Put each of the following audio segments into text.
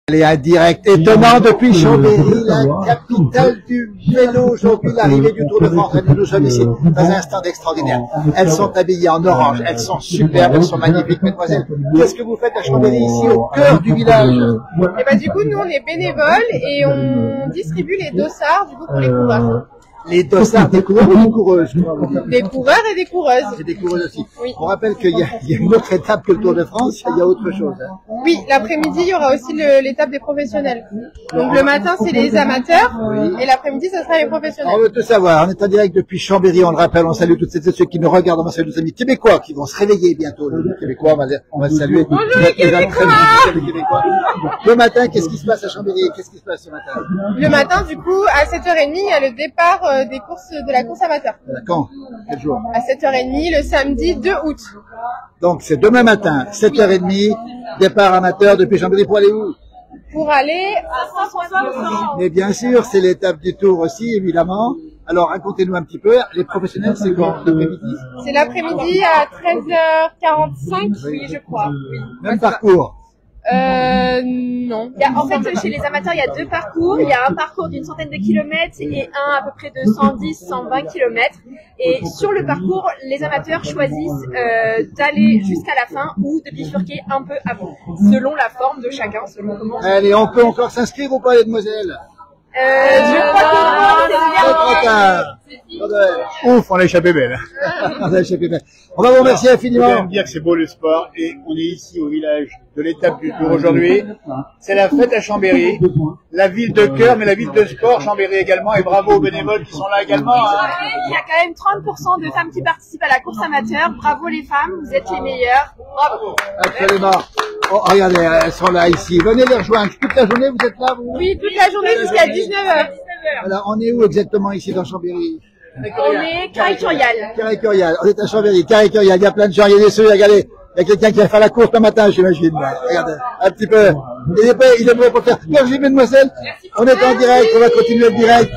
Elle est un direct étonnant depuis Chambéry, la capitale du vélo. Aujourd'hui, l'arrivée du Tour de France. Nous sommes ici dans un stand extraordinaire. Elles sont habillées en orange, elles sont superbes, elles sont magnifiques, mesdemoiselles. Qu'est-ce que vous faites à Chambéry, ici, au cœur du village? Et bah, du coup, nous, on est bénévoles et on distribue les dossards, du coup, pour les coureurs. Les dossards des coureurs ou des coureuses? Des coureurs et des coureuses. C'est des coureuses aussi. Oui. On rappelle qu'il y a une autre étape que le Tour de France, il y a autre chose. Hein. Oui, l'après-midi, il y aura aussi l'étape des professionnels. Donc le matin, c'est les amateurs, et l'après-midi, ce sera les professionnels. On veut tout savoir. On est en direct depuis Chambéry, on le rappelle. On salue toutes celles et ceux qui nous regardent. On va saluer nos amis québécois qui vont se réveiller bientôt. Les Québécois, on va saluer. Bonjour les Québécois. Le matin, qu'est-ce qui se passe à Chambéry? Qu'est-ce qui se passe ce matin? Le matin, du coup, à 7h30, il y a le départ des courses de la course amateur. Quand? Quel jour? À 7h30, le samedi 2 août. Donc c'est demain matin, 7h30, départ amateur depuis Chambéry pour aller où? Pour aller à 160. Mais bien sûr, c'est l'étape du Tour aussi, évidemment. Alors racontez-nous un petit peu, les professionnels, c'est quand? L'après-midi? C'est l'après-midi à 13h45, oui, je crois. Oui. Même parcours? Non. En fait, chez les amateurs, il y a deux parcours. Il y a un parcours d'une centaine de kilomètres et un à peu près de 110-120 kilomètres. Et sur le parcours, les amateurs choisissent d'aller jusqu'à la fin ou de bifurquer un peu avant, selon la forme de chacun, selon comment. Allez, on peut encore s'inscrire ou pas, les demoiselles? Je crois que C'est trop tard. Ouf, on a échappé belle. On va vous remercier Je infiniment. viens de dire que c'est beau le sport et on est ici au village de l'étape du Tour aujourd'hui. C'est la fête à Chambéry, la ville de cœur mais la ville de sport, Chambéry également, et bravo aux bénévoles qui sont là également. Hein. il y a quand même 30% de femmes qui participent à la course amateur. Bravo les femmes, vous êtes les meilleures. Bravo. Absolument. Oh, regardez, elles sont là ici. Venez les rejoindre. Toute la journée, vous êtes là, vous? Oui, toute la journée jusqu'à 19h. Voilà, on est où exactement ici dans Chambéry? On est Carré-Curial. Carré-Curial. On est à Chambéry, Carré-Curial. Il y a plein de gens, il y a des ceux, regardez. Il y a quelqu'un qui va faire la course le matin, j'imagine. Regardez, un petit peu. Il est prêt pour faire. Merci, mesdemoiselles. On est en direct, on va continuer le direct.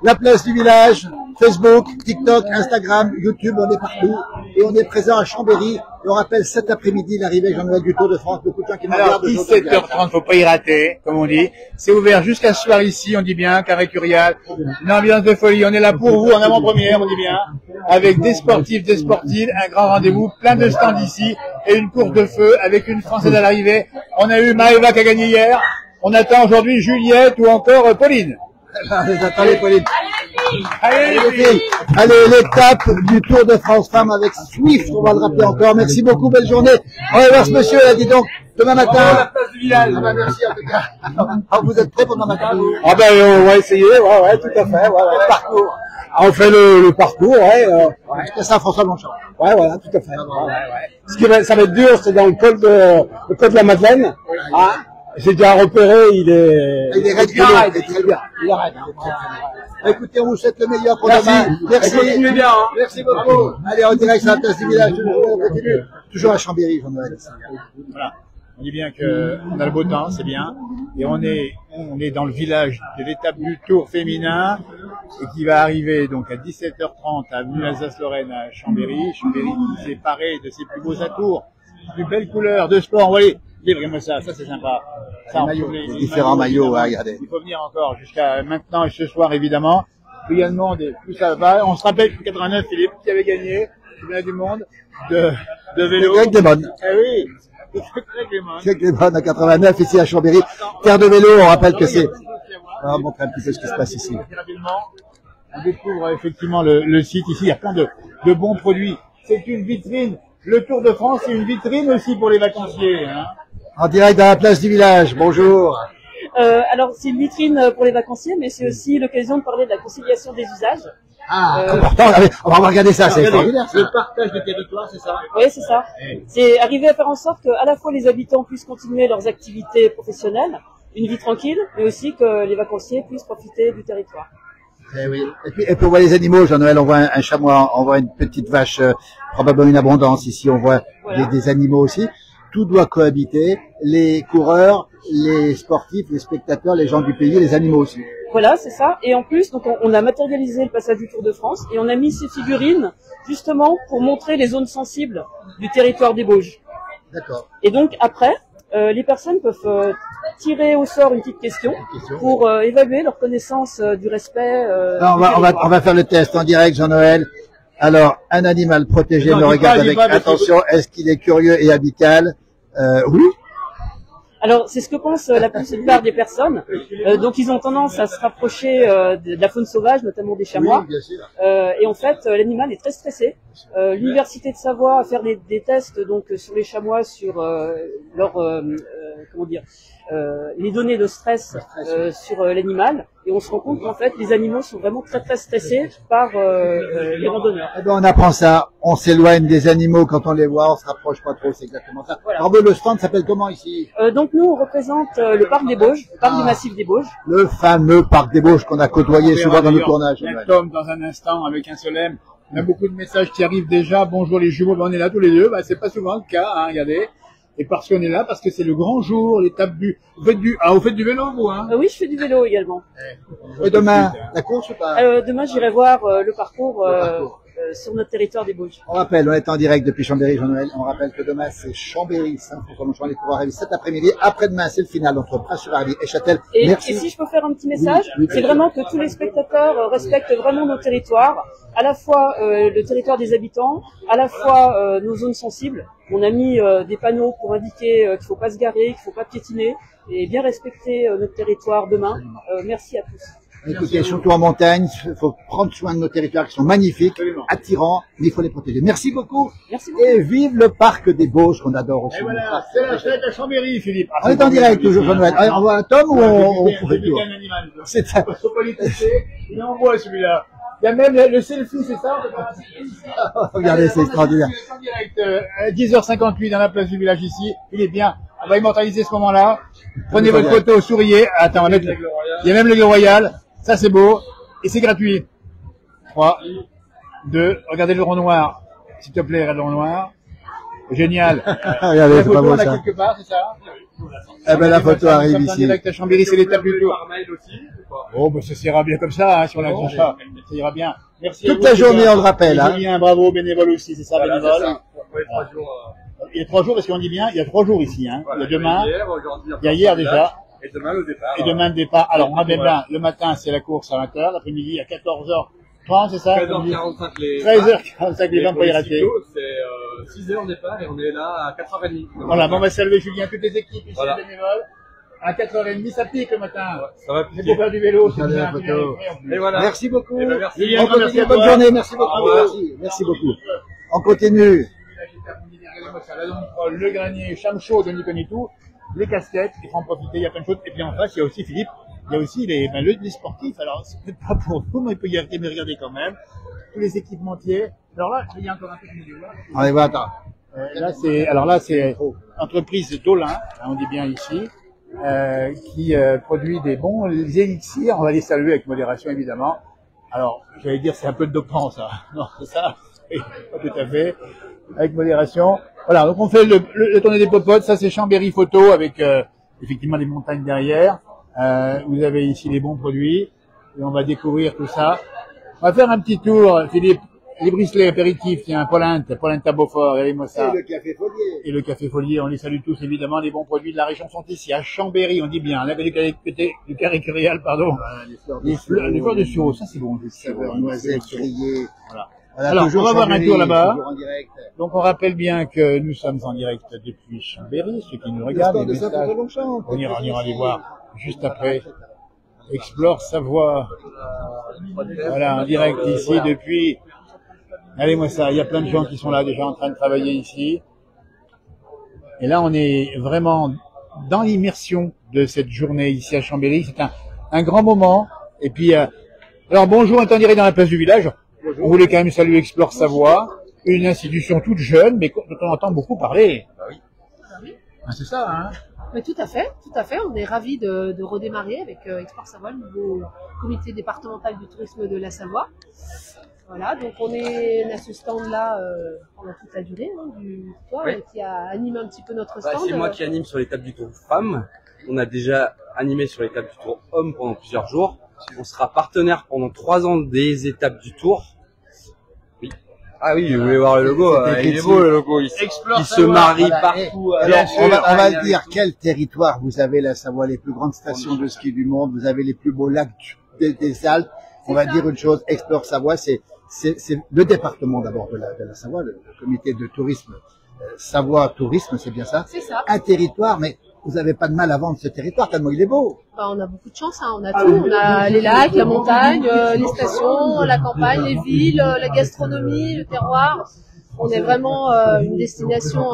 La place du village, Facebook, TikTok, Instagram, YouTube, on est partout. Et on est présent à Chambéry. Et on rappelle cet après-midi l'arrivée Jean-Noël du Tour de France. Beaucoup de gens qui nous Alors, regardent. 17h30, faut pas y rater, comme on dit. C'est ouvert jusqu'à ce soir ici, on dit bien, Carré-Curial. Une ambiance de folie. On est là pour vous en avant-première, on dit bien. Avec des sportifs, des sportives, un grand rendez-vous, plein de stands ici et une course de feu avec une Française à l'arrivée. On a eu Maëva qui a gagné hier. On attend aujourd'hui Juliette ou encore Pauline. Attendez, Pauline. Allez, les filles. Allez, l'étape du Tour de France Femmes avec Swift, on va le rappeler encore. Merci beaucoup, belle journée. On va voir ce monsieur là, dis donc, demain matin. Ah bah merci en tout cas. Alors, vous êtes prêts pour demain matin? Ah ben, on va essayer, ouais, tout à fait, ouais. Le parcours. On fait le parcours, C'est ça, François Blanchamp. Ouais, voilà, tout à fait. Ce qui va, ça va être dur, c'est dans le col de la Madeleine. Ah, j'ai déjà repéré, il est raide, il arrête, il est très bien. il arrête. Écoutez, on vous souhaite le meilleur pour demain. Merci. Continuez bien, hein. Merci beaucoup. Allez, en direct sur la place du village. On continue. Toujours à Chambéry, Jean-Noël. Voilà. On dit bien qu'on a le beau temps, c'est bien. Et on est dans le village de l'étape du Tour féminin et qui va arriver donc à 17h30 à avenue Alsace-Lorraine à Chambéry. Chambéry qui s'est paré de ses plus beaux atours, plus belles couleurs de sport. Vous voyez, livrez-moi ça c'est sympa. Ça, Les différents maillots, regardez. Il faut venir encore jusqu'à maintenant et ce soir évidemment. Également, tout ça va. On se rappelle que 89, Philippe, qui avait gagné, championnat du monde de vélo. Greg Desbonnes. Eh oui. Greg Desbonnes à 89, ici à Chambéry. Terre de vélo, on rappelle que c'est... On va montrer un petit peu ce qui se passe ici. On découvre effectivement le site ici. Il y a plein de bons produits. C'est une vitrine. Le Tour de France, c'est une vitrine aussi pour les vacanciers. Hein. En direct dans la place du village. Bonjour. Alors, c'est une vitrine pour les vacanciers, mais c'est aussi l'occasion de parler de la conciliation des usages. Ah, important. Allez, on va regarder ça, c'est extraordinaire. Le partage de territoire, c'est ça? Oui, c'est ça. C'est arriver à faire en sorte que à la fois les habitants puissent continuer leurs activités professionnelles, une vie tranquille, mais aussi que les vacanciers puissent profiter du territoire. Eh oui. Et puis on voit les animaux, Jean-Noël, on voit un chamois, on voit une petite vache, probablement une abondance ici, on voit Voilà. des animaux aussi. Tout doit cohabiter, les coureurs, les sportifs, les spectateurs, les gens du pays, les animaux aussi. Voilà, c'est ça. Et en plus, donc on a matérialisé le passage du Tour de France et on a mis ces figurines justement pour montrer les zones sensibles du territoire des Bauges. D'accord. Et donc après, Les personnes peuvent tirer au sort une petite question pour évaluer leur connaissance du respect. Non, on va faire le test en direct, Jean-Noël. Alors, un animal protégé me regarde avec attention. Est-ce qu'il est curieux et amical? Oui. Alors, c'est ce que pense la plupart des personnes. Donc, ils ont tendance à se rapprocher de la faune sauvage, notamment des chamois. Oui, bien sûr. Et en fait, l'animal est très stressé. L'université de Savoie a fait des tests donc sur les chamois, sur leur comment dire, les données de stress sur l'animal. Et on se rend compte qu'en fait, les animaux sont vraiment très très stressés par les randonneurs. Eh ben, on apprend ça. On s'éloigne des animaux quand on les voit. On se rapproche pas trop. C'est exactement ça. Voilà. Bravo, le stand s'appelle comment ici? Donc nous, on représente le parc des Bauges, le parc du massif des Bauges. Le fameux parc des Bauges qu'on a côtoyé souvent dans le tournage. Il y a Tom dans un instant avec un Solem. On a beaucoup de messages qui arrivent déjà. Bonjour les jumeaux, ben, on est là tous les deux. Ben, c'est pas souvent le cas, hein, regardez. Et parce qu'on est là, parce que c'est le grand jour, l'étape du... Vous faites du vélo, vous, hein? Oui, je fais du vélo également. Et demain, la course ou pas? Demain, j'irai voir le parcours sur notre territoire des Bauges. On rappelle, on est en direct depuis Chambéry, Jean-Noël. On rappelle que demain, c'est Chambéry, Saint-François-Longchamp, les pouvoirs arriver cet après-midi. Après-demain, c'est le final entre Pras-sur-Arly et Châtel. Merci. Et si je peux faire un petit message, Oui. c'est vraiment que tous les spectateurs respectent vraiment nos territoires, à la fois le territoire des habitants, à la fois nos zones sensibles. On a mis des panneaux pour indiquer qu'il faut pas se garer, qu'il faut pas piétiner, et bien respecter notre territoire demain. Merci à tous. Écoutez, surtout en montagne, il faut prendre soin de nos territoires qui sont magnifiques, attirants, mais il faut les protéger. Merci beaucoup. Merci beaucoup. Et vive le parc des Bauges qu'on adore aussi. Et voilà, c'est la fête à Chambéry, Philippe. On est en direct toujours, Jean-Noël. On voit un Tom ou on fait C'est tout? un animal. C'est un... Faut pas les tester. Il en voit celui-là. Il y a même le selfie, c'est ça? Regardez, c'est extraordinaire. En direct, à 10h58 dans la place du village ici. Il est bien. On va immortaliser ce moment-là. Prenez votre photo, souriez. Attends, on va mettre... Il y a même l'aigle royal. Ça, c'est beau. Et c'est gratuit. 3, 2, regardez le rond noir. S'il te plaît, regarde le rond noir. Génial. Regardez, La c'est pas photo, beau on a ça. quelque part, c'est ça? Eh ben, la photo arrive En ici. direct à Chambéry, c'est l'étape du tour. Oh, ben, ça ira bien comme ça, hein, si on a tout ça. Ça ira bien. Merci. Toute la journée, on le rappelle, hein. Julien, bravo, bénévole aussi, c'est ça, Voilà, bénévole. c'est ça. Ouais, 3 jours, Il y a 3 jours, parce qu'on dit bien, il y a 3 jours ici, hein. voilà, Il y a demain, hier, aujourd'hui, il y a hier déjà, et demain le départ. et demain le départ. Alors, moi, ben, le matin, c'est la course à 20h, l'après-midi à 14h30, c'est ça? 13h45 les 13h45 les gens pour y rater. C'est 6h au départ et on est là à 4h30. Voilà, bon, on va saluer Julien, toutes les équipes ici, Voilà. bénévoles. À 4h30, ça pique le matin. Ça va C'est piquer. pour faire du vélo, c'est Regardez bien. la photo. Et voilà. Merci beaucoup. Eh ben, merci. Julien, On continue, merci à bonne toi. journée, merci beaucoup. Au revoir. Merci, merci beaucoup. On continue. La Domprol, le granier, Chamchaud, Denis Conitou, les casquettes, il faut en profiter, il y a plein de choses. Et puis en face, il y a aussi Philippe, il y a aussi les sportifs. Alors, c'est peut-être pas pour vous, mais il peut y arrêter, mais regardez quand même. Tous les équipementiers. Alors là, il y a encore un peu de milieu. On les voit, attends. Là, c'est entreprise d'Olin, hein, on dit bien ici, qui produit des bons élixirs. On va les saluer avec modération, évidemment. Alors, j'allais dire, c'est un peu de dopant, ça. Non, c'est ça. Pas tout à fait. Avec modération. Voilà, donc on fait le tournée des popotes. Ça, c'est Chambéry Photo avec effectivement des montagnes derrière. Vous avez ici les bons produits. Et on va découvrir tout ça. On va faire un petit tour, Philippe. Les bricelets apéritifs, tiens, Polenta Beaufort, regardez-moi ça. Et le café Folier. Et le Café Folier, on les salue tous, évidemment. Les bons produits de la région sont ici, à Chambéry, on dit bien. Là, du carré curial, pardon. Les fleurs de sureau, ça c'est bon. Saveur noisette, grillée. Voilà. Voilà, Alors, toujours on va voir un Chambéry, tour là-bas. toujours en direct. Donc, on rappelle bien que nous sommes en direct depuis Chambéry, ceux qui nous Le regardent. stand de les messages. Saint-François-Longchamp. On ira les voir juste après. Explore Savoie. Voilà, en direct ici depuis... Allez-moi ça, il y a plein de gens qui sont là déjà en train de travailler ici. Et là, on est vraiment dans l'immersion de cette journée ici à Chambéry. C'est un grand moment. Et puis, alors bonjour, on est en direct dans la place du village. On voulait quand même saluer Explore Savoie, une institution toute jeune, mais dont on entend beaucoup parler. Ah, c'est ça, hein? Mais tout à fait. On est ravis de redémarrer avec Explore Savoie, le nouveau comité départemental du tourisme de la Savoie. Voilà, donc on a ce stand-là pendant toute la durée du tour, Oui. qui a animé un petit peu notre stand. C'est moi qui anime sur l'étape du tour femmes. On a déjà animé sur l'étape du tour hommes pendant plusieurs jours. On sera partenaire pendant 3 ans des étapes du tour. Oui. Ah oui, vous voulez voir le logo, il est beau le logo, il se marie partout. Alors, on va le dire, quel territoire vous avez la Savoie, les plus grandes stations de ski du monde, vous avez les plus beaux lacs des Alpes. On va dire une chose, Explore Savoie, c'est le département d'abord de la Savoie, le comité de tourisme Savoie Tourisme, c'est bien ça? C'est ça. Un territoire, mais vous n'avez pas de mal à vendre ce territoire tellement il est beau. Bah, on a beaucoup de chance, hein. On a tout. On a les lacs, la montagne, les stations, la campagne, les villes, la gastronomie, le terroir. On est vraiment une destination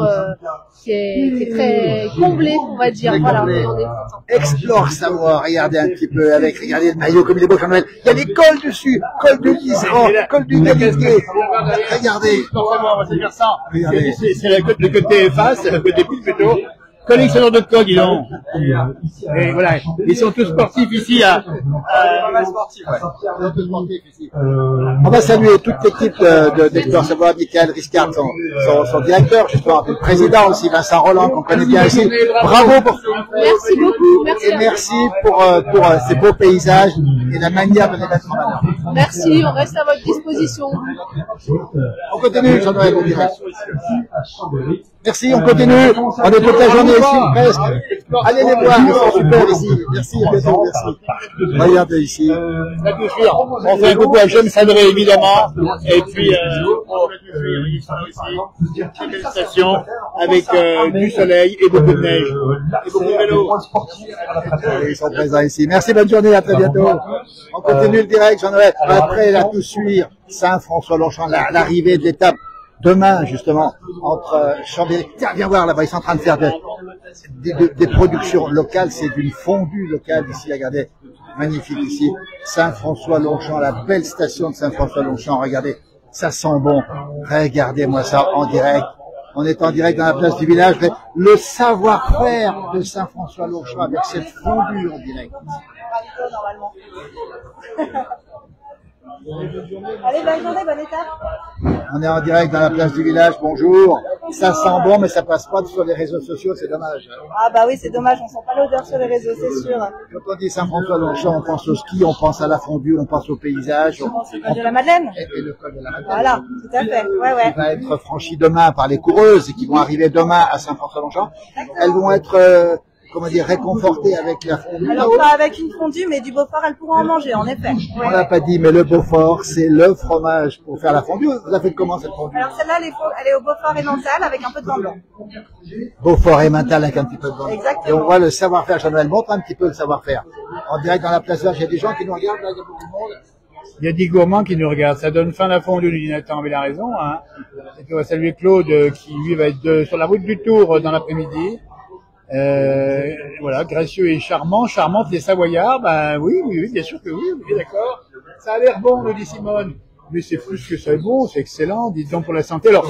qui est très comblée, on va dire. Voilà, on est content. Explore Savoie, regardez un petit peu avec, regardez le maillot comme il est beau, Jean-Noël. Il y a des cols dessus, col de l'Iseran, col du Galibier. Regardez. Regardez. C'est le côté face, le côté pile plutôt. Collectionneur de codes, dis donc. Et voilà, ils sont tous sportifs ici. On va saluer toute l'équipe d'Explore Savoie, Michael Riscard, son directeur, justement, le président aussi, Vincent Roland, qu'on connaît bien ici. Bravo pour Merci beaucoup. Merci. et merci pour ces beaux paysages et la manière de les mettre en valeur. Merci, on reste à votre disposition. On continue, Jean-Noël, on dirait. Merci, on continue. On est toute la journée ici, presque. Allez les voir, ils sont super ici. Merci, merci. Regardez ici. On fait un coucou à Jeanne Sadré, évidemment. Et puis, on va une belle station avec du soleil et beaucoup de neige. Et beaucoup de vélos. Ils sont présents ici. Merci, bonne journée, à très bientôt. On continue le direct, Jean-Noël. Après, la tout suivre, Saint-François-Longchamp, l'arrivée de l'étape. Demain, justement, entre Chambéry. Tiens, viens voir là-bas, ils sont en train de faire des productions locales. C'est d'une fondue locale ici. Regardez, magnifique ici. Saint-François-Longchamp, la belle station de Saint-François-Longchamp. Regardez, ça sent bon. Regardez-moi ça en direct. On est en direct dans la place du village. Le savoir-faire de Saint-François-Longchamp avec cette fondue en direct. Allez, bonne journée, bonne étape. On est en direct dans la place du village, bonjour. Ça sent bon, mais ça passe pas sur les réseaux sociaux, c'est dommage. Ah bah oui, c'est dommage, on sent pas l'odeur sur les réseaux, c'est sûr. Quand on dit Saint-François-Longchamp, on pense au ski, on pense à la fondue, on pense au paysage. On pense au col de la Madeleine. Et le col de la Madeleine. Voilà, tout à fait, ouais. Qui va être franchi demain par les coureuses et qui vont arriver demain à Saint-François-Longchamp. Elles vont être, comment dire, réconfortées avec la fondue. Alors pas avec une fondue, mais du Beaufort, elles pourront en manger, en effet. On l'a pas dit, mais le Beaufort, c'est le fromage pour faire la fondue. Vous avez fait comment cette fondue? Alors celle-là, elle est au Beaufort et Nantal avec un peu de vin blanc. Beaufort et Mental avec un petit peu de vin. Exactement. Et on voit le savoir-faire. Jean-Noël montre un petit peu le savoir-faire. En direct dans la place verte, il y a des gens qui nous regardent, là, il y a beaucoup de monde. Il y a des gourmands qui nous regardent. Ça donne fin à la fondue, nous dit Nathan, mais il a raison. Hein. Et puis on va saluer Claude qui, lui, va être sur la route du Tour dans l'après-midi. Voilà, gracieux et charmant, charmante les Savoyards, ben oui, bien sûr que oui, d'accord. Ça a l'air bon, nous dit Simone. Mais c'est plus que ça est bon, c'est excellent, dites donc pour la santé. Alors,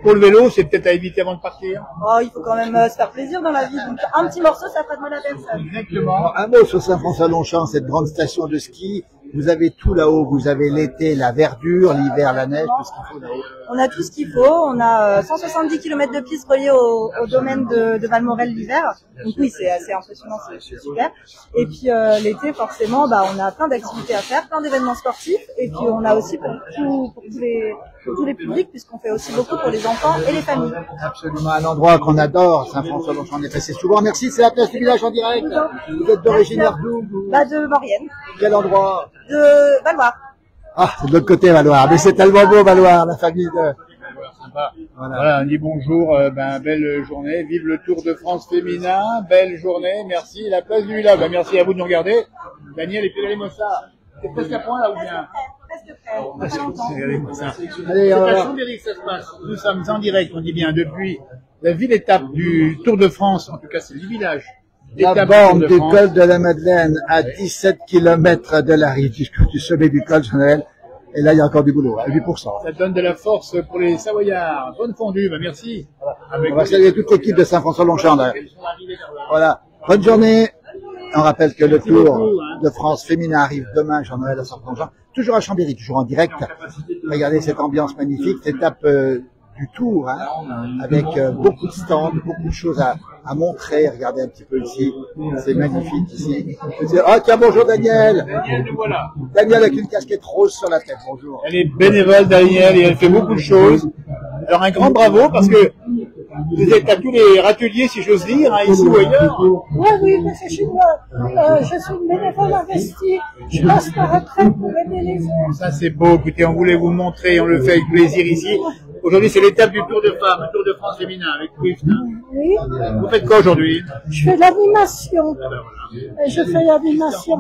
pour le vélo, c'est peut-être à éviter avant de partir. Oh, il faut quand même se faire plaisir dans la vie, donc un petit morceau, ça fera de mal à personne. Exactement. Un mot sur Saint-François-Longchamp, cette grande station de ski. Vous avez tout là-haut, vous avez l'été, la verdure, l'hiver, la neige, tout ce qu'il faut là-haut. On a tout ce qu'il faut, on a 170 km de pistes reliées au domaine de Valmorel l'hiver. Donc oui, c'est assez impressionnant, c'est super. Et puis l'été, forcément, bah, on a plein d'activités à faire, plein d'événements sportifs. Et puis on a aussi pour tous les publics, puisqu'on fait aussi beaucoup pour les enfants et les familles. Absolument, un endroit qu'on adore, Saint-François-Longchamp, on est passé souvent. Merci, c'est la place du village en direct. Vous êtes d'origine d'où? Bah, de Maurienne. Quel endroit? De Valoir. Ah, c'est de l'autre côté, Valoir. Mais c'est tellement beau, Valoir, la famille de... Sympa. Voilà, on dit bonjour, belle journée, vive le Tour de France féminin, belle journée, merci, la place du village, merci à vous de nous regarder. Daniel et puis Mossa, c'est presque à point là ou bien? Allez, C'est à Chambéry que ça se passe. Nous sommes en direct, on dit bien, depuis la ville-étape du Tour de France, en tout cas c'est le village. La borne du col de la Madeleine à 17 km de la rive du sommet du col, Jean-Noël. Et là, il y a encore du boulot, à 8%. Ça donne de la force pour les Savoyards. Bonne fondue, merci. On va saluer toute l'équipe de Saint-François-Longchamp, là. Voilà. Bonne journée. On rappelle que le Tour de France féminin arrive demain, Jean-Noël à Saint-François-Longchamp. Toujours à Chambéry, toujours en direct. Regardez cette ambiance magnifique, cette étape du Tour, hein, avec beaucoup de stands, beaucoup de choses à montrer. Regardez un petit peu ici, c'est magnifique ici. Ah tiens, bonjour Daniel. Daniel, nous voilà. Daniel avec une casquette rose sur la tête, bonjour. Elle est bénévole, Daniel, et elle fait beaucoup de choses. Alors un grand bravo, parce que vous êtes à tous les râteliers, si j'ose dire, hein, ici ou ailleurs. Oui, parce que je suis une bénévole investie. Je passe ma retraite pour aider les autres. Ça c'est beau, écoutez, on voulait vous montrer, on le fait avec plaisir ici. Aujourd'hui c'est l'étape du Tour de Femmes, le Tour de France féminin avec Swift. Oui. Vous faites quoi aujourd'hui? Je fais l'animation. Je fais l'animation.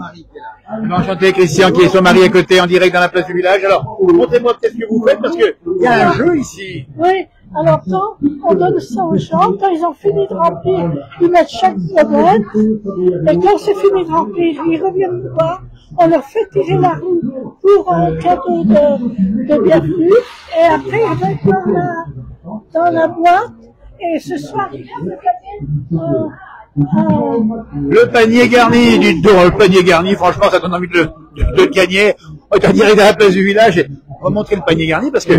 Enchanté, Christian, qui est son mari à côté, en direct dans la place du village. Alors, montrez-moi peut-être ce que vous faites, parce que il y a un jeu ici. Oui. Alors quand on donne ça aux gens, quand ils ont fini de remplir, ils mettent chaque domaine. Et quand c'est fini de remplir, ils reviennent nous voir. On leur fait tirer la roue pour un cadeau de bienvenue. Et après, ils vont dans la boîte. Et ce soir, ils vont gagner le panier garni du Tour. Le panier garni, franchement, ça donne envie de le gagner. On est en direct dans la place du village. Et on va montrer le panier garni parce que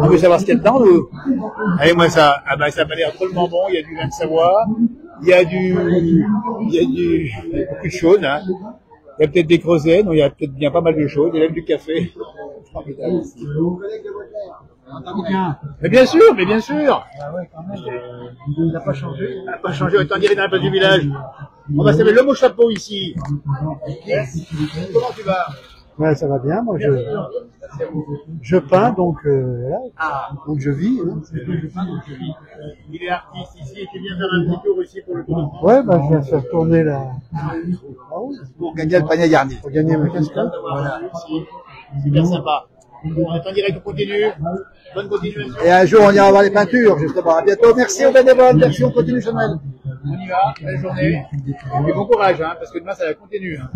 on veut savoir ce qu'il y a dedans. Nous. Allez, moi, ça m'a l'air drôlement bon. Il y a du vin de Savoie. Il y a beaucoup de choses, hein. Il y a peut-être des creusets, non, il y a peut-être bien pas mal de choses, il y a même du café. Mais bien sûr, mais bien sûr. Ah ouais, quand même. Il n'a pas changé. Il n'a pas changé, on est en direct dans la place du village. On va s'appeler l'homme au chapeau ici. Comment tu vas? Ouais, ça va bien, moi je peins, donc voilà, donc je vis. Hein. Il est artiste ici et tu viens faire un petit tour ici pour le Tour de France. Ouais, bah je viens faire tourner la... Pour gagner le panier garni. Pour gagner ma casquette. Voilà. Super sympa. On est en direct, on continue. Bonne continuation. Et un jour, on ira voir les peintures, justement. À bientôt. Merci aux bénévoles. Merci, on continue, Chanel. On y va, belle journée. Et bon courage, hein, parce que demain, ça va continuer. Hein.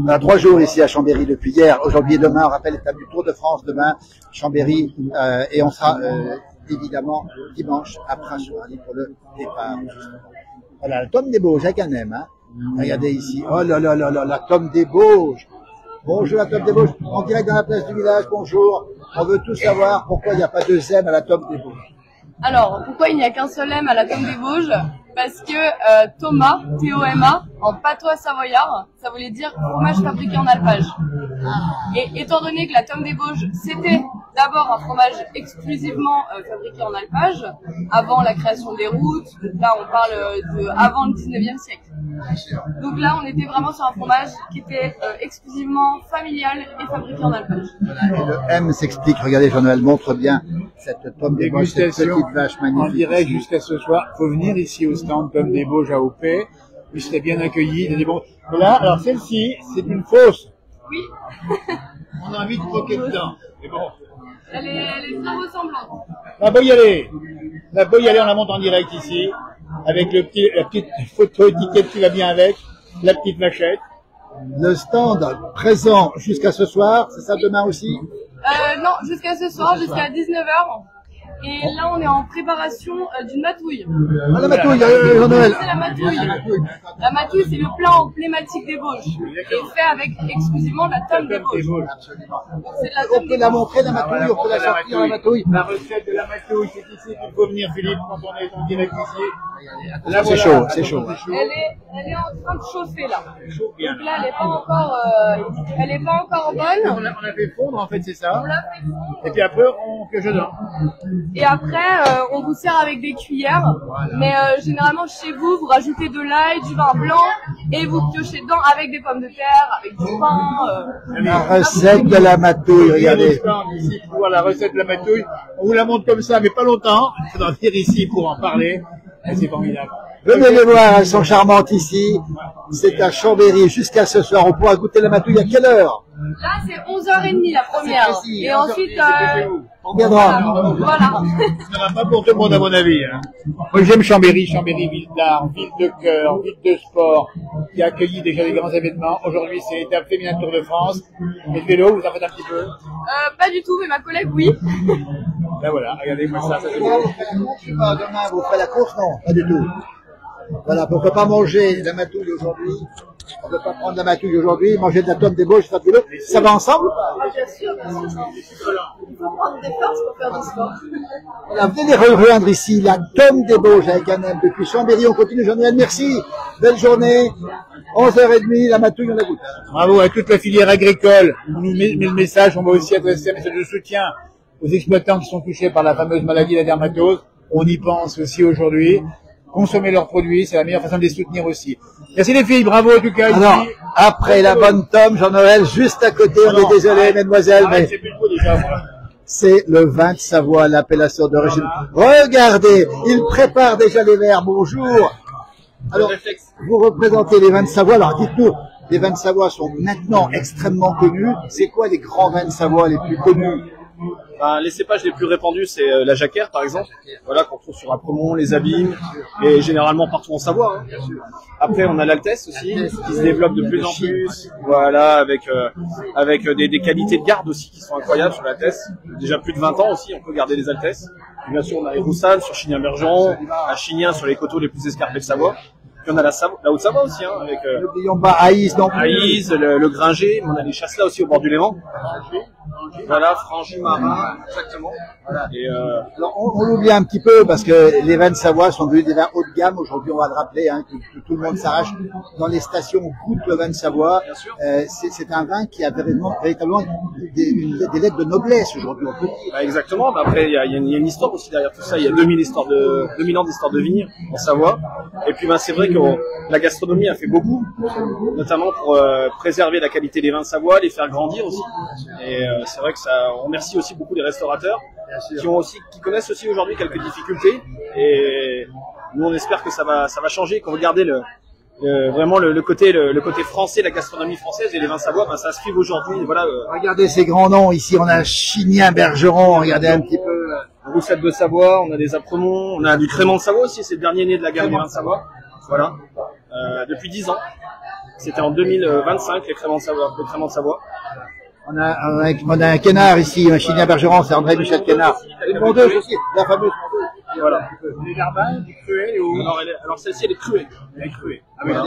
On a 3 jours ici à Chambéry depuis hier. Aujourd'hui et demain, on rappelle l'étape du Tour de France. Demain, Chambéry. Et on sera évidemment dimanche à Pras-sur-Allier pour le départ. Voilà, la Tome des Bauges, avec un M. Hein. Regardez ici. Oh là là là là, la Tome des Bauges. Bonjour la Tome des Bauges. En direct dans la place du village, bonjour. On veut tout savoir pourquoi il n'y a pas 2 M à la Tome des Bauges. Alors, pourquoi il n'y a qu'un seul M à la Tome des Bauges? Parce que Thomas, T-O-M-A, en patois savoyard, ça voulait dire fromage fabriqué en alpage. Et étant donné que la Tome des Bauges, c'était d'abord un fromage exclusivement fabriqué en alpage, avant la création des routes, là on parle de avant le 19e siècle. Donc là on était vraiment sur un fromage qui était exclusivement familial et fabriqué en alpage. Et le M s'explique, regardez, Jean-Noël montre bien cette Tome des Bauges, cette petite vache magnifique. En direct jusqu'à ce soir, il faut venir ici au stand Tome des Bauges AOP, vous serez bien accueillis. Et là, alors celle-ci, c'est une fausse. Oui. On a envie de croquer dedans. Mais bon. Elle est très ressemblante. La beau y aller, on la monte en direct ici, avec la petite photo étiquette qui va bien avec, la petite vachette. Le stand présent jusqu'à ce soir, c'est ça demain aussi? Non, jusqu'à ce soir, jusqu'à 19h. Et là, on est en préparation d'une matouille. Ah, la matouille, Jean-Noël. C'est la matouille. La matouille, c'est le plat emblématique des Bauges. Et fait avec exclusivement la Tome des Bauges. On peut la montrer, la matouille, on peut la sortir, la matouille. La recette de la matouille, c'est ici qu'il faut venir, Philippe, quand on est en direct ici. Là, c'est chaud, c'est chaud. Elle est en train de chauffer, là. Donc là, elle est pas encore bonne. On l'a fait fondre, en fait, c'est ça. On l'a fait fondre. Et puis après, on pioche dedans. Et après, on vous sert avec des cuillères. Mais généralement, chez vous, vous rajoutez de l'ail, du vin blanc, et vous piochez dedans avec des pommes de terre, avec du pain. La recette de la matouille, regardez. Ici pour voir la recette de la matouille. On vous la montre comme ça, mais pas longtemps. Il faudra venir ici pour en parler. C'est formidable. Venez les voir, elles sont charmantes ici. C'est à Chambéry jusqu'à ce soir. On pourra goûter la matouille à quelle heure? Là, c'est 11h30 la première. Précis, et ensuite, on viendra. Voilà. Ça va pas pour tout le monde, à mon avis. Hein. Moi, j'aime Chambéry, ville d'art, ville de cœur, ville de sport, qui a accueilli déjà les grands événements. Aujourd'hui, c'est l'étape féminin Tour de France. Et le vélo, vous en faites un petit peu? Pas du tout, mais ma collègue, oui. Ben voilà, regardez-moi ça c'est beau. Demain, vous ferez la course? Non, pas du tout. Voilà, pourquoi pas manger la matouille aujourd'hui On ne peut pas prendre la matouille aujourd'hui, manger de la tome des Bauges, faire du vélo. Ça va ensemble ou pas? Bien sûr, bien sûr. Il faut prendre des forces pour faire du sport. Voilà, venez rejoindre ici la tome des Bauges avec un M depuis Chambéry. On continue, Jean-Noël. Merci. Belle journée. 11h30, la matouille, on la goûte. Bravo à toute la filière agricole. On nous met le message, on va aussi adresser un message de soutien aux exploitants qui sont touchés par la fameuse maladie de la dermatose. On y pense aussi aujourd'hui. Consommer leurs produits, c'est la meilleure façon de les soutenir aussi. Merci les filles, bravo en tout cas. Alors, après la bonne tome, Jean-Noël, juste à côté, on est désolé, mesdemoiselles, mais c'est le vin de Savoie, l'appellation d'origine. Regardez, il prépare déjà les verres. Bonjour. Alors, vous représentez les vins de Savoie. Alors, dites-nous, les vins de Savoie sont maintenant extrêmement connus. C'est quoi les grands vins de Savoie les plus connus? Les cépages les plus répandus, c'est la Jacquère, par exemple. Voilà, qu'on trouve sur Apremont, les Abîmes, et généralement partout en Savoie. Hein. Après, on a l'Altesse aussi, qui se développe de plus en plus. Voilà, avec des qualités de garde aussi qui sont incroyables sur l'Altesse. Déjà plus de 20 ans aussi, on peut garder les Altesses. Et bien sûr, on a les Roussannes sur Chignin-Bergeron, à Chignin sur les coteaux les plus escarpés de Savoie. Puis on a la Haute-Savoie aussi, hein, avec n'oublions pas Aïs, donc Aïs, le Gringé, on a les Chasselas aussi au bord du Léman. Voilà, Frangy, Marin, exactement. Voilà. Et alors, on l'oublie un petit peu parce que les vins de Savoie sont devenus des vins haut de gamme. Aujourd'hui, on va le rappeler, hein, que tout le monde s'arrache. Dans les stations, on goûte le vin de Savoie. C'est un vin qui a véritablement des lettres de noblesse aujourd'hui. Exactement. Mais après, il y a une histoire aussi derrière tout ça. Il y a 2000 ans d'histoire de vigne en Savoie. Et puis, c'est vrai que la gastronomie a fait beaucoup, notamment pour préserver la qualité des vins de Savoie, les faire grandir aussi. Et c'est vrai que on remercie aussi beaucoup les restaurateurs qui connaissent aussi aujourd'hui quelques difficultés. Et nous, on espère que ça va changer, qu'on va garder vraiment le côté français, la gastronomie française et les vins Savoie, ça se prive aujourd'hui. Voilà. Regardez ces grands noms ici. On a Chignin-Bergeron. Regardez un petit peu. Roussette de Savoie, on a des Apremont, on a du Crémant de Savoie aussi. C'est le dernier né de la gamme des vins de Savoie. Voilà. Depuis 10 ans. C'était en 2025 les Crémant de Savoie. On a un Quénard ici, un Chignin-Bergeron, c'est André Michel Quénard. Une vendeuse aussi, la fameuse vendeuse. Voilà. Les Garbins, du Cruet. Alors celle-ci, elle est Cruet. Elle est Cruet. Voilà.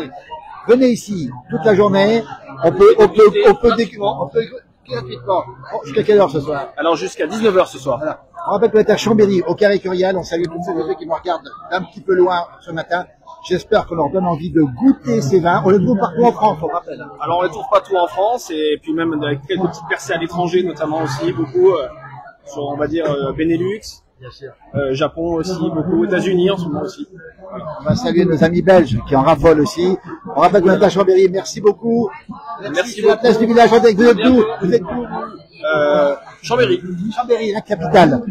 Venez ici toute la journée. On peut gratuitement. Jusqu'à quelle heure ce soir? Alors jusqu'à 19h ce soir. Voilà. On rappelle qu'on est à Chambéry, au Carré Curial. On salue toutes ceux qui nous regardent d'un petit peu loin ce matin. J'espère qu'on leur donne envie de goûter ces vins. On les trouve partout en France, on rappelle. Alors on les trouve pas tout en France, et puis même avec quelques petites percées à l'étranger, notamment aussi beaucoup sur, on va dire, Benelux, Japon aussi, beaucoup, États-Unis en ce moment aussi. On va saluer nos amis belges qui en raffolent aussi. On rappelle qu'on est à Chambéry. Merci beaucoup. Merci beaucoup. La place du village, vous êtes d'où? Vous êtes d'où? Chambéry. Chambéry, la capitale.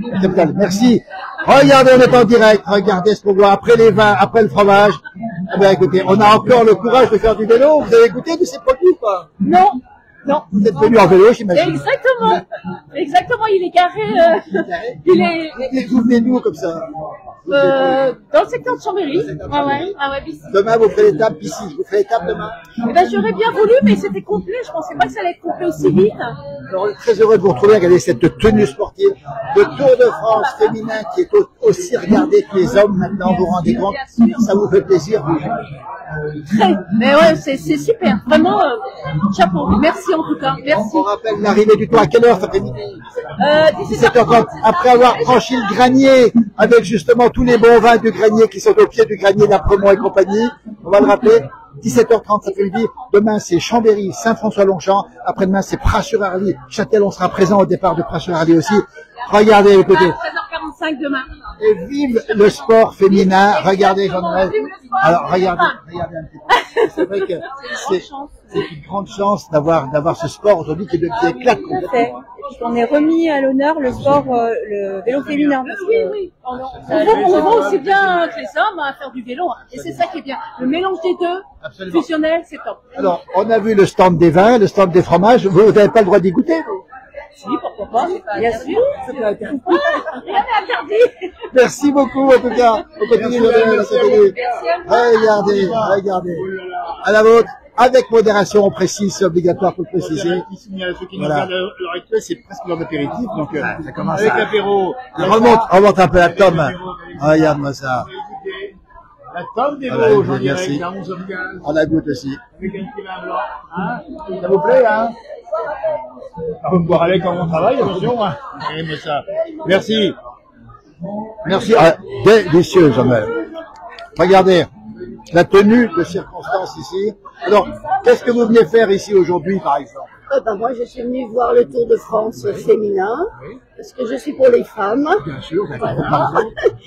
Merci. Regardez, on est en direct. Regardez ce qu'on voit après les vins, après le fromage. Eh bien, écoutez, on a encore le courage de faire du vélo. Vous avez goûté de ces produits ou pas? Non. Non. Vous êtes venu en vélo, j'imagine. Exactement. Exactement, il est garé. Il est. Vous venez d'où comme ça? Dans le secteur de Chambéry. Ah ouais. Demain, vous ferez l'étape ici. Vous ferez l'étape demain. Eh ben, j'aurais bien voulu, mais c'était complet. Je pensais pas que ça allait être complet aussi vite. Alors, on est très heureux de vous retrouver. Regardez cette tenue sportive. Le Tour de France féminin qui est aussi regardé que les hommes maintenant. Vous vous rendez compte? Ça vous fait plaisir? Très. Mais ouais, c'est super. Vraiment, chapeau. Merci en tout cas. Merci. On rappelle l'arrivée du Tour à quelle heure cet après-midi? 17h30. Après avoir franchi le granier avec justement tous les bons vins du granier qui sont au pied du granier d'Apremont et compagnie. On va le rappeler. 17h30 cet après-midi. Demain, c'est Chambéry, Saint-François-Longchamp. Après-demain, c'est Pras-sur-Arly. Châtel, on sera présent au départ de Pras-sur-Arly aussi. Regardez, écoutez. 13h45 demain. Et vive le sport féminin. Regardez, Jean-Noël. Alors, regardez un petit peu. C'est vrai que c'est une grande chance d'avoir ce sport aujourd'hui qui éclate complètement. Et puis on est remis à l'honneur le sport, le vélo féminin. Oui. On voit aussi bien que les hommes à faire du vélo. Et c'est ça qui est bien. Le mélange des deux, fusionnel, c'est top. Alors, on a vu le stand des vins, le stand des fromages. Vous n'avez pas le droit d'y goûter, vous? Si, pourquoi pas? Bien sûr. Rien n'est interdit. Merci beaucoup, en tout cas. On continue la télé. Regardez. À la vôtre. Avec modération, on précise, c'est obligatoire pour le préciser. Ceux qui nous regardent à l'heure actuelle, c'est presque l'heure d'apéritif. Donc, ça commence avec l'apéro. Remonte un peu la tome. Regarde-moi ça. La tome des Voilà, Vosges, en merci. direct, dans 11h15. On la goûte aussi. Avec un petit vin blanc. Hein, ça vous plaît, hein? Vous me boire avec quand on travaille, attention, hein. Mais ça. Merci. Merci. Ah, délicieux, Jean-Noël. Regardez, la tenue de circonstance ici. Alors, qu'est-ce que vous venez faire ici aujourd'hui, par exemple? Moi, je suis venue voir le Tour de France féminin, parce que je suis pour les femmes. Bien sûr, Voilà.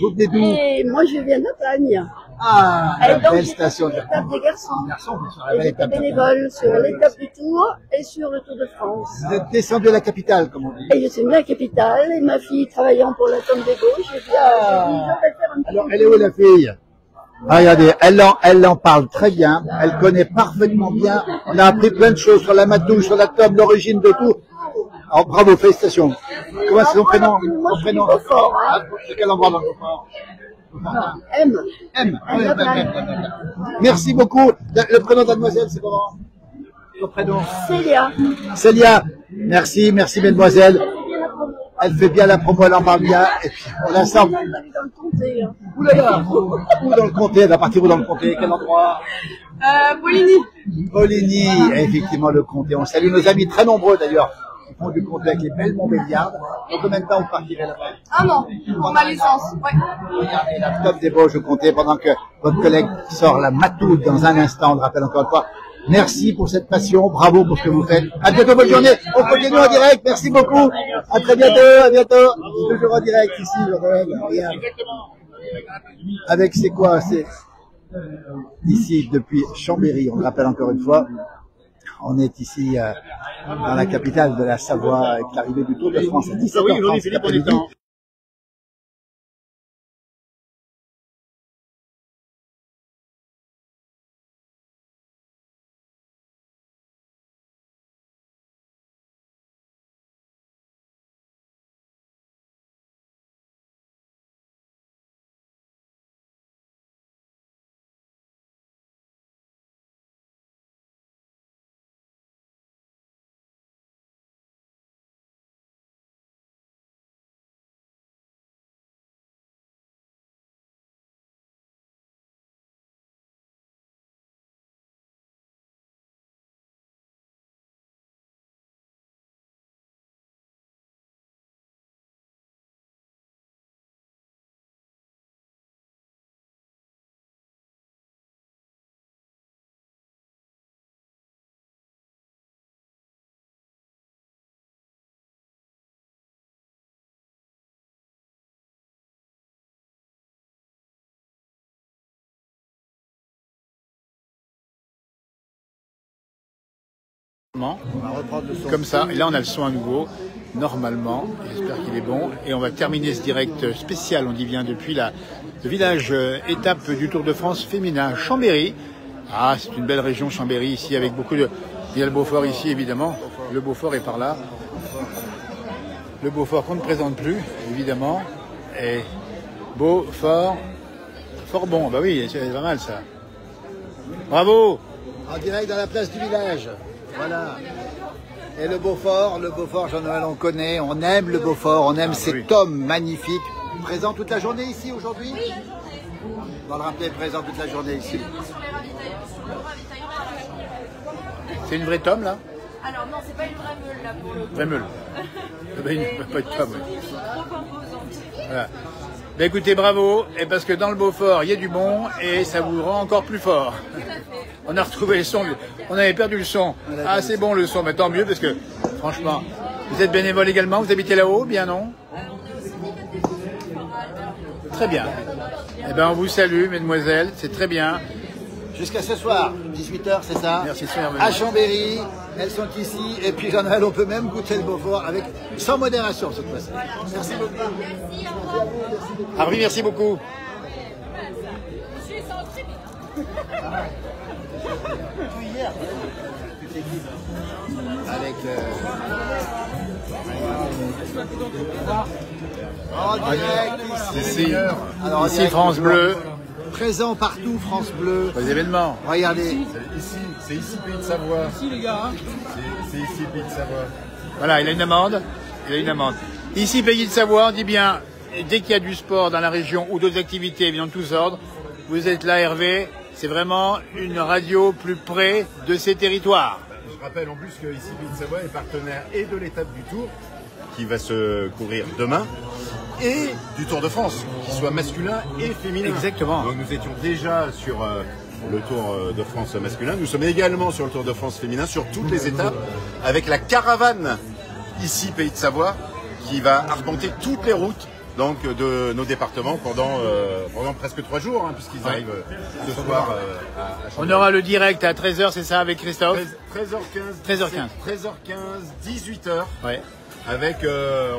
vous venez d'où? Et moi, je viens d'Apagne. Ah, Et la donc, belle j'ai station. fait l'étape des garçons. la Et belle j'étais étape. bénévole sur l'étape du Tour et sur le Tour de France. Vous êtes descendu de la capitale, comme on dit. Et je suis venue à la capitale, et ma fille travaillant pour la Tome des Vosges, j'ai dit, je vais faire un petit Alors, elle est où la fille? Ah, regardez, elle en parle très bien, elle connaît parfaitement bien, on a appris plein de choses sur la matouche, sur la tome, l'origine de tout. Alors, bravo, félicitations. Comment c'est son prénom? Son prénom? Ah, de quel endroit dans le Beaufort? M. M. Merci beaucoup. Le prénom de mademoiselle, c'est comment? Son prénom? Célia. Célia. Merci, merci mesdemoiselles. Elle fait bien la promo, elle en parle bien, et puis on la sent. Où là? Où dans le comté? Elle va partir où dans le comté? Quel endroit? Poligny. Poligny, effectivement le comté. On salue nos amis très nombreux d'ailleurs, qui font du comté avec les belles Montbéliardes. Dans combien de temps vous partirez là-bas? Un an, pour ma licence. Ouais. Regardez la top des Vosges au comté pendant que votre collègue sort la matoude dans un instant. On le rappelle encore une fois. Merci pour cette passion, bravo pour ce que vous faites. À bientôt, bonne journée. On continue en direct, merci beaucoup. À très bientôt, à bientôt. Toujours en direct ici, regarde. Avec c'est quoi? C'est ici depuis Chambéry, on le rappelle encore une fois. On est ici dans la capitale de la Savoie avec l'arrivée du Tour de France à 17h30. Oui, aujourd'hui, Philippe, on est en... Comme ça, et là on a le son à nouveau, normalement, j'espère qu'il est bon, et on va terminer ce direct spécial, on dit bien depuis le village étape du Tour de France féminin, Chambéry. Ah, c'est une belle région Chambéry ici, avec beaucoup de... Il y a le Beaufort ici évidemment, le Beaufort est par là, le Beaufort qu'on ne présente plus, évidemment, et Beaufort, fort bon, bah oui, c'est pas mal ça. Bravo! En direct dans la place du village. Voilà. Et le Beaufort, Jean-Noël, on connaît, on aime le Beaufort, on aime ces tomes magnifiques. Présent toute la journée ici aujourd'hui? Oui. On va le rappeler, présent toute la journée ici. C'est une vraie tome là? Alors non, c'est pas une vraie meule là pour le coup. Vraie meule. Il ne peut pas être tome. Voilà. Ben écoutez, bravo, et parce que dans le Beaufort, il y a du bon, et ça vous rend encore plus fort. On a retrouvé le son, on avait perdu le son. Ah, c'est bon le son, mais tant mieux, parce que, franchement, vous êtes bénévole également, vous habitez là-haut, bien non? Très bien. Eh ben, on vous salue, mesdemoiselles, c'est très bien. Jusqu'à ce soir, 18h, c'est ça? Merci, Seigneur. À Chambéry, elles sont ici, et puis Jean-Noël, on peut même goûter le Beaufort avec, sans modération cette fois-ci. Merci beaucoup. Harvey, merci beaucoup. Avec en direct ici. Alors, Ici, France Bleu. Présent partout, France Bleu. Les événements. Regardez. C'est ici, Pays de Savoie. Ici, les gars. C'est ici, Pays de Savoie. Voilà, il a une amende. Ici, Pays de Savoie, on dit bien, dès qu'il y a du sport dans la région ou d'autres activités, évidemment, de tous ordres, vous êtes là Hervé, c'est vraiment une radio plus près de ces territoires. Je rappelle en plus que ici Pays de Savoie est partenaire et de l'étape du Tour, qui va se courir demain, et du Tour de France, qu'il soit masculin et féminin. Exactement. Donc nous étions déjà sur le Tour de France masculin, nous sommes également sur le Tour de France féminin, sur toutes les étapes, avec la caravane ici Pays de Savoie, qui va arpenter toutes les routes donc de nos départements pendant presque 3 jours, hein, puisqu'ils arrivent ce soir à On aura le direct à 13h, c'est ça, avec Christophe? 13h15, 18h, ouais. Avec,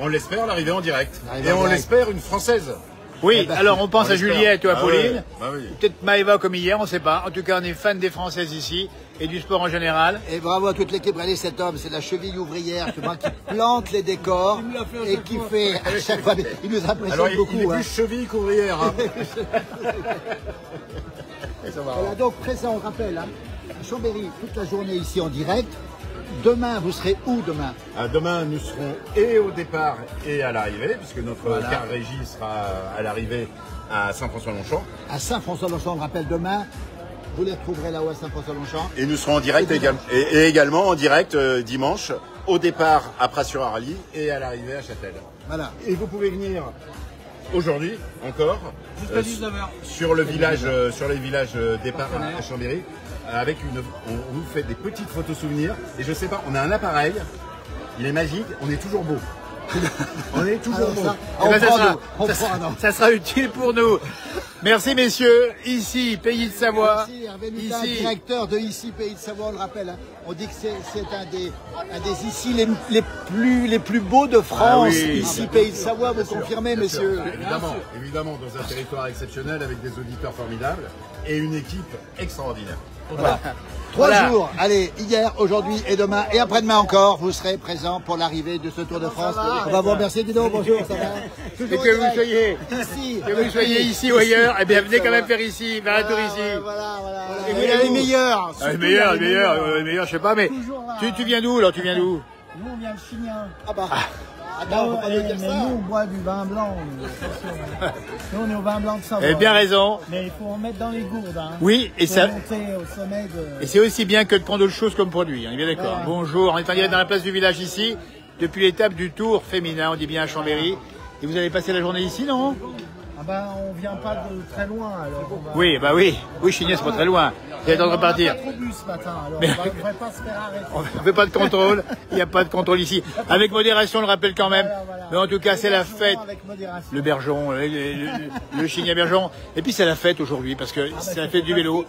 on l'espère, l'arrivée en direct. Et on l'espère, une Française. Oui, alors on pense à Juliette ou à Pauline, ouais, bah oui. Peut-être Maëva comme hier, on ne sait pas. En tout cas, on est fan des Françaises ici et du sport en général. Et bravo à toute l'équipe. Regardez cet homme, c'est la cheville ouvrière qui plante les décors et qui fait à chaque fois. Il nous impressionne alors, beaucoup. Il est plus cheville qu'ouvrière. Hein. Voilà, donc présent, on rappelle, hein, Chambéry, toute la journée ici en direct. Demain, vous serez où demain? Demain, nous serons et au départ et à l'arrivée, puisque notre car régie sera à l'arrivée à Saint-François-Longchamp. À Saint-François-Longchamp, on rappelle demain, vous les retrouverez là-haut à Saint-François-Longchamp. Et nous serons en direct et également en direct dimanche, au départ à Pras-sur-Arly et à l'arrivée à Châtel. Voilà. Et vous pouvez venir aujourd'hui encore jusqu'à 19h sur les villages départ à Chambéry. Avec on vous fait des petites photos souvenirs et je sais pas, on a un appareil, il est magique, on est toujours beau. On est toujours beau. Ça sera utile pour nous. Merci messieurs, ici Pays de Savoie. Merci Hervé Nudin, directeur de ici Pays de Savoie, on le rappelle. Hein. On dit que c'est un des ici les plus beaux de France. Ici Pays de Savoie, vous confirmez messieurs? Évidemment, dans un territoire exceptionnel avec des auditeurs formidables et une équipe extraordinaire. Voilà. 3 jours, allez, hier, aujourd'hui et demain, et après-demain encore, vous serez présents pour l'arrivée de ce Tour de France. On va vous remercier, Guido, bonjour, ça va? Et que vous soyez ici ou ailleurs, eh bien venez quand même faire ici, faire un tour ici. Et vous êtes les meilleurs. Les meilleurs, je sais pas, mais tu viens d'où là? Tu viens d'où? Nous on vient de Chignin. Ah bah. Attends, mais nous, on boit du vin blanc. Nous, on est au vin blanc de Savoie. Vous avez bien raison. Mais il faut en mettre dans les gourdes. Hein. Oui, et ça. Et c'est aussi bien que de prendre autre chose comme produit. On est bien d'accord. Voilà. Bonjour, on est en direct dans la place du village ici, depuis l'étape du Tour féminin, on dit bien à Chambéry. Et vous allez passer la journée ici, non? Ah bah, on vient pas de très loin, alors. Oui, bah oui. Oui, Chigny, c'est pas très loin. Il y a le temps de repartir. On n'a pas trop bu ce matin, alors on ne devrait pas se faire arrêter. On ne fait pas de contrôle. Il n'y a pas de contrôle ici. Avec modération, on le rappelle quand même. Voilà. Mais en tout cas, c'est la fête. Le Bergeron, le Chigny Bergeron. Et puis, c'est la fête aujourd'hui, parce que c'est la fête du vélo.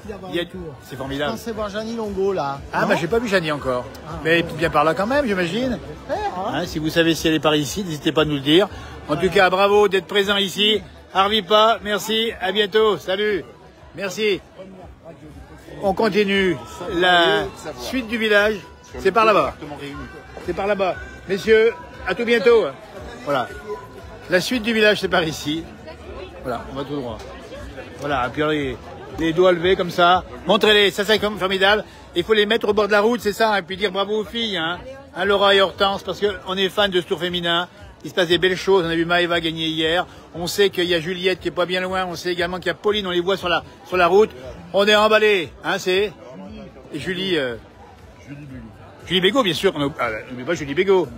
C'est formidable. Je pensais voir Jeannie Longo, là. Ah, bah, j'ai pas vu Jeannie encore. Mais bien par là quand même, j'imagine. Hein, si vous savez si elle est par ici, n'hésitez pas à nous le dire. En tout cas, bravo d'être présent ici. Arvipa, merci, à bientôt, salut, merci. On continue la suite du village, c'est par là-bas. C'est par là-bas. Messieurs, à tout bientôt. Voilà. La suite du village, c'est par ici. Voilà, on va tout droit. Voilà, et puis les doigts levés comme ça. Montrez-les, ça c'est comme formidable. Il faut les mettre au bord de la route, c'est ça, et puis dire bravo aux filles, hein, Laura et Hortense, parce qu'on est fans de ce tour féminin. Il se passe des belles choses. On a vu Maëva gagner hier. On sait qu'il y a Juliette qui est pas bien loin. On sait également qu'il y a Pauline. On les voit sur la route. On est emballés. Hein, c'est Julie. Julie Bégaud, bien sûr. N'oublie pas Julie Bégaud.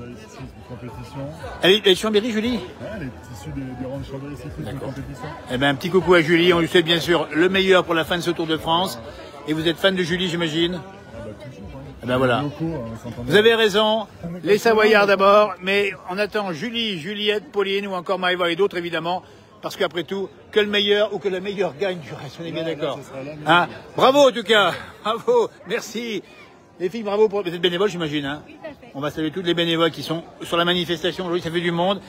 Elle est de Chambéry, Julie. Elle est issue des rangs de Chambéry. C'est une compétition. Eh ben, un petit coucou à Julie. On lui souhaite bien sûr le meilleur pour la fin de ce Tour de France. Et vous êtes fan de Julie, j'imagine. Eh ben voilà. Vous avez raison, les Savoyards d'abord, mais on attend Julie, Juliette, Pauline ou encore Maëva et d'autres évidemment, parce qu'après tout, que le meilleur ou que la meilleure gagne du reste, on est bien d'accord. Hein, bravo en tout cas, bravo, merci. Les filles, bravo pour... Vous êtes bénévoles j'imagine, hein. On va saluer toutes les bénévoles qui sont sur la manifestation, aujourd'hui ça fait du monde,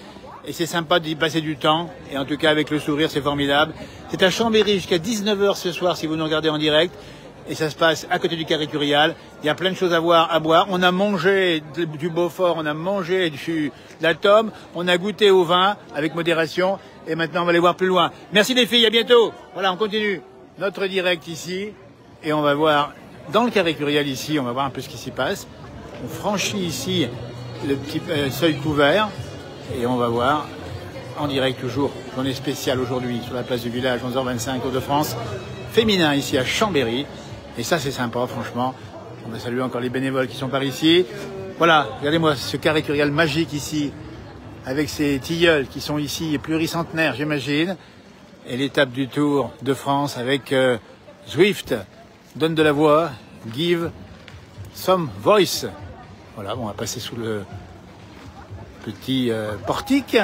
et c'est sympa d'y passer du temps, et en tout cas avec le sourire c'est formidable. C'est à Chambéry jusqu'à 19h ce soir si vous nous regardez en direct. Et ça se passe à côté du Carré Curial. Il y a plein de choses à voir, à boire. On a mangé du Beaufort, on a mangé de la Tome, on a goûté au vin avec modération. Et maintenant, on va aller voir plus loin. Merci les filles, à bientôt. Voilà, on continue notre direct ici. Et on va voir, dans le Carré Curial ici, on va voir un peu ce qui s'y passe. On franchit ici le petit seuil couvert. Et on va voir en direct toujours, journée spéciale aujourd'hui sur la place du village, 11h25, Tour de France féminin ici à Chambéry. Et ça c'est sympa franchement. On va saluer encore les bénévoles qui sont par ici. Voilà, regardez-moi ce carré curial magique ici, avec ces tilleuls qui sont ici pluricentenaires j'imagine. Et l'étape du Tour de France avec Zwift, donne de la voix, give some voice. Voilà, bon, on va passer sous le petit portique.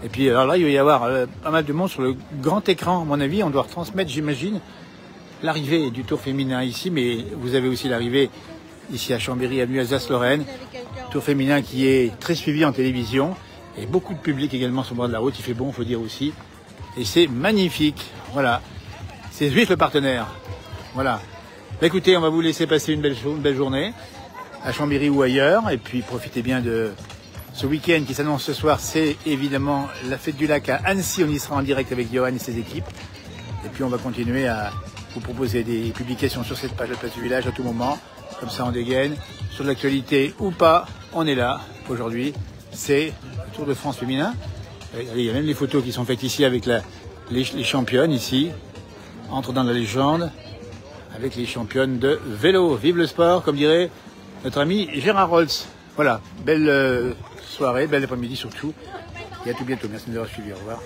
Et puis alors là, il va y avoir pas mal de monde sur le grand écran. À mon avis, on doit retransmettre, j'imagine, l'arrivée du Tour féminin ici. Mais vous avez aussi l'arrivée ici à Chambéry, avenue Alsace-Lorraine. Tour féminin qui est très suivi en télévision. Et beaucoup de public également sur le bord de la route. Il fait bon, il faut dire aussi. Et c'est magnifique. Voilà. C'est Zwift le partenaire. Voilà. Écoutez, on va vous laisser passer une belle journée à Chambéry ou ailleurs. Et puis profitez bien de ce week-end qui s'annonce ce soir. C'est évidemment la fête du lac à Annecy. On y sera en direct avec Johan et ses équipes. Et puis on va continuer à vous proposer des publications sur cette page de la place du village à tout moment. Comme ça on dégaine. Sur l'actualité ou pas, on est là aujourd'hui. C'est le Tour de France féminin. Il y a même les photos qui sont faites ici avec les championnes ici. Entre dans la légende avec les championnes de vélo. Vive le sport, comme dirait notre ami Gérard Rolls. Voilà, belle soirée, belle après-midi surtout. Et à tout bientôt. Merci de nous avoir suivis. Au revoir.